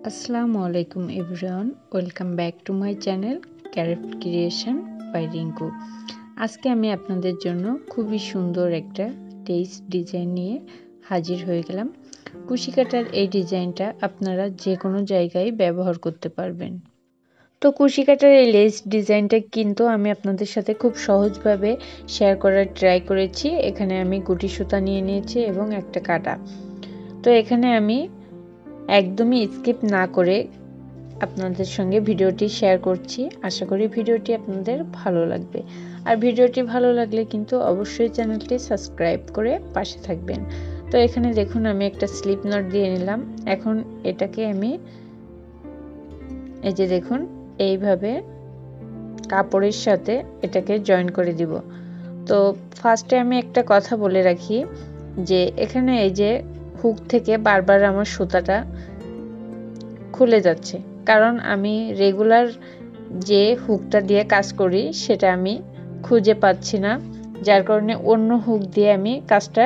আসসালামু আলাইকুম everyone, welcome back to my channel character creation by Rinku. আজকে আমি আপনাদের জন্য খুবই সুন্দর একটা লেস ডিজাইন নিয়ে হাজির হয়ে গেলাম। কুশি কাটার এই ডিজাইনটা আপনারা যে কোনো জায়গায় ব্যবহার করতে পারবেন। তো কুশি কাটার এই লেস ডিজাইনটা কিন্তু আমি আপনাদের সাথে খুব সহজভাবে শেয়ার করার ট্রাই করেছি। এখানে আমি গুটি সুতা নিয়ে নিয়েছি এবং একটা কাটা। তো এখানে আমি একদমই স্কিপ না করে আপনাদের সঙ্গে ভিডিওটি শেয়ার করছি। আশা করি ভিডিওটি আপনাদের ভালো লাগবে। আর ভিডিওটি ভালো লাগলে কিন্তু অবশ্যই চ্যানেলটি সাবস্ক্রাইব করে পাশে থাকবেন। তো এখানে দেখুন আমি একটা স্লিপ নট দিয়ে নিলাম। এখন এটাকে আমি এই যে দেখুন এইভাবে কাপড়ের সাথে এটাকে জয়েন করে দিব। তো ফার্স্টে আমি একটা কথা বলে রাখি যে এখানে এই যে হুক থেকে বারবার আমার সুতাটা খুলে যাচ্ছে, কারণ আমি রেগুলার যে হুকটা দিয়ে কাজ করি সেটা আমি খুঁজে পাচ্ছি না, যার কারণে অন্য হুক দিয়ে আমি কাজটা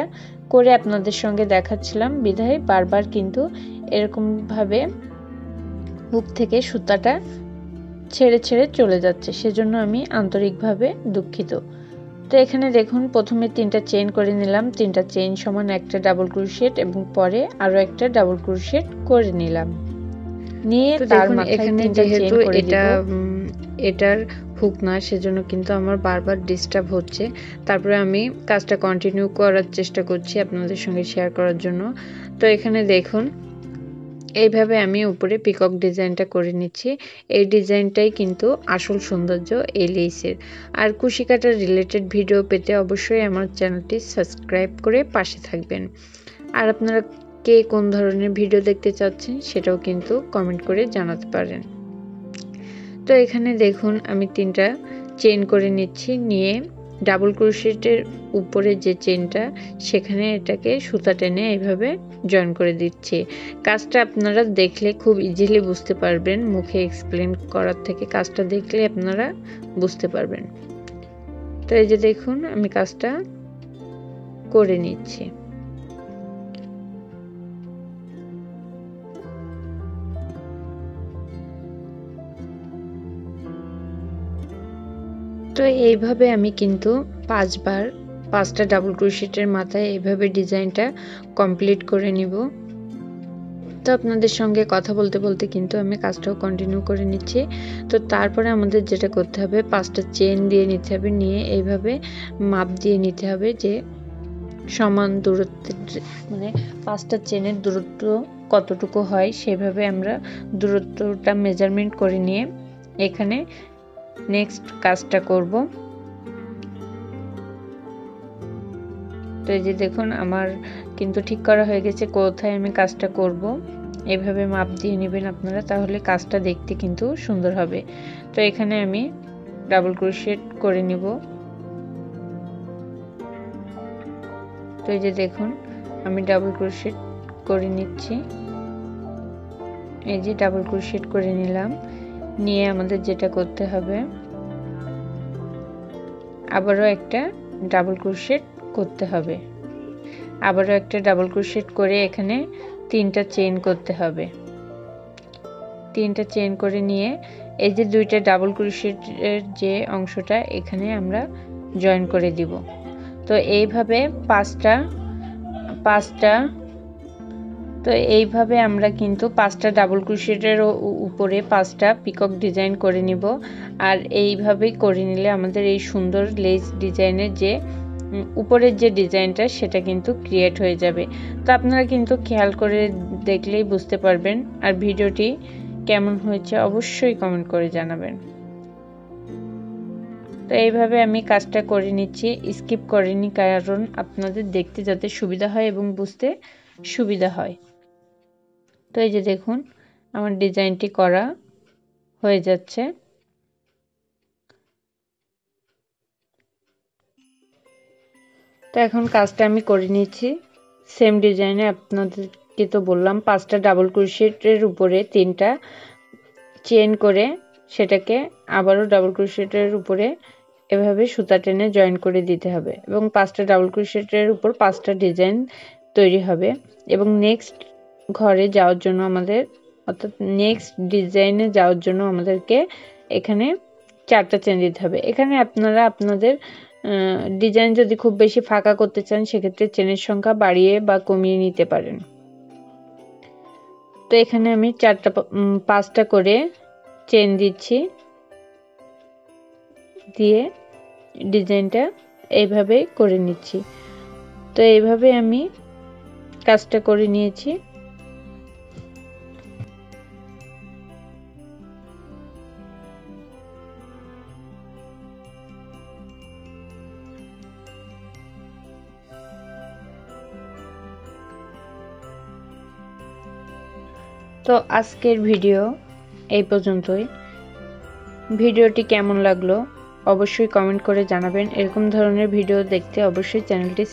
করে আপনাদের সঙ্গে দেখাচ্ছিলাম। বিধায় বারবার কিন্তু এরকমভাবে হুক থেকে সুতাটা ছেড়ে ছেড়ে চলে যাচ্ছে, সেজন্য আমি আন্তরিকভাবে দুঃখিত। তো এখানে দেখুন প্রথমে 3টা চেইন করে নিলাম। 3টা চেইন সমান একটা ডাবল ক্রোশেট এবং পরে আরও একটা ডাবল ক্রোশেট করে নিলাম। নিয়ে তার এখানে যেহেতু এটার হুক না, সেজন্য কিন্তু আমার বারবার ডিস্টার্ব হচ্ছে। তারপরে আমি কাজটা কন্টিনিউ করার চেষ্টা করছি আপনাদের সঙ্গে শেয়ার করার জন্য। তো এখানে দেখুন এইভাবে আমি উপরে পিকক ডিজাইনটা করে নিচ্ছি। এই ডিজাইনটাই কিন্তু আসল সৌন্দর্য এই লেসের। আর কুশি কাটার রিলেটেড ভিডিও পেতে অবশ্যই আমার চ্যানেলটি সাবস্ক্রাইব করে পাশে থাকবেন। আর আপনারা কে কোন ধরনের ভিডিও দেখতে চাচ্ছেন সেটাও কিন্তু কমেন্ট করে জানাতে পারেন। তো এখানে দেখুন আমি 3টা চেইন করে নিচ্ছি, নিয়ে ডাবল ক্রোশেটের উপরে যে চেইনটা সেখানে এটাকে সুতা টেনে এইভাবে জয়েন করে দিচ্ছি। কাজটা আপনারা দেখলে খুব ইজিলি বুঝতে পারবেন, মুখে এক্সপ্লেন করার থেকে কাজটা দেখলে আপনারা বুঝতে পারবেন। তো এই যে দেখুন আমি কাজটা করে নিচ্ছি। তো এইভাবে আমি কিন্তু 5টা ডাবল ক্রোশেটের মাথায় এইভাবে ডিজাইনটা কমপ্লিট করে নিব। তো আপনাদের সঙ্গে কথা বলতে বলতে কিন্তু আমি কাজটাও কন্টিনিউ করে নিচ্ছি। তো তারপরে আমাদের যেটা করতে হবে, 5টা চেইন দিয়ে নিতে হবে, নিয়ে এইভাবে মাপ দিয়ে নিতে হবে যে সমান দূরত্বের, মানে 5টা চেনের দূরত্ব কতটুকু হয় সেভাবে আমরা দূরত্বটা মেজারমেন্ট করে নিয়ে এখানে নেক্সট কাজটা করব। তো এই যে দেখুন আমার কিন্তু ঠিক করা হয়ে গেছে কোথায় আমি কাজটা করব। এভাবে মাপ দিয়ে নেবেন আপনারা, তাহলে কাজটা দেখতে কিন্তু সুন্দর হবে। তো এখানে আমি ডাবল ক্রোশেট করে নিব। তো এই যে দেখুন আমি ডাবল ক্রোশেট করে নিচ্ছি। এই যে ডাবল ক্রোশেট করে নিলাম, নিয়ে আমাদের যেটা করতে হবে আবারও একটা ডাবল ক্রোশেট করতে হবে। আবারও একটা ডাবল ক্রোশেট করে এখানে 3টা চেইন করতে হবে। 3টা চেইন করে নিয়ে এই যে 2টা ডাবল ক্রোশেটের যে অংশটা এখানে আমরা জয়েন করে দিব। তো এইভাবে এইভাবে আমরা কিন্তু 5টা ডাবল ক্রোশেটের উপরে 5টা পিকক ডিজাইন করে নিব। আর এইভাবেই করে নিলে আমাদের এই সুন্দর লেস ডিজাইনের যে উপরের যে ডিজাইনটা সেটা কিন্তু ক্রিয়েট হয়ে যাবে। তো আপনারা কিন্তু খেয়াল করে দেখলেই বুঝতে পারবেন। আর ভিডিওটি কেমন হয়েছে অবশ্যই কমেন্ট করে জানাবেন। তো এইভাবে আমি কাজটা করে নিচ্ছি, স্কিপ করিনি, কারণ আপনাদের দেখতে যাতে সুবিধা হয় এবং বুঝতে সুবিধা হয়। তো এই যে দেখুন আমার ডিজাইনটি করা হয়ে যাচ্ছে। তো এখন কাজটা আমি করে নিচ্ছি সেম ডিজাইনে। আপনাদেরকে তো বললাম 5টা ডাবল ক্রোশেটের উপরে 3টা চেইন করে সেটাকে আবারও ডাবল ক্রোশেটের উপরে এভাবে সুতা টেনে জয়েন করে দিতে হবে এবং 5টা ডাবল ক্রোশেটের উপর 5টা ডিজাইন তৈরি হবে। এবং নেক্সট ঘরে যাওয়ার জন্য আমাদের অর্থাৎ নেক্সট ডিজাইনে যাওয়ার জন্য আমাদেরকে এখানে 4টা চেন দিতে হবে। এখানে আপনারা আপনাদের ডিজাইন যদি খুব বেশি ফাঁকা করতে চান সেক্ষেত্রে চেনের সংখ্যা বাড়িয়ে বা কমিয়ে নিতে পারেন। তো এখানে আমি 5টা করে চেন দিচ্ছি, দিয়ে ডিজাইনটা এইভাবে করে নিচ্ছি। তো এইভাবে আমি কাজটা করে নিয়েছি। তো আজকের ভিডিও এই পর্যন্তই। ভিডিওটি কেমন লাগলো অবশ্যই কমেন্ট করে জানাবেন। এরকম ধরনের ভিডিও দেখতে অবশ্যই চ্যানেলটি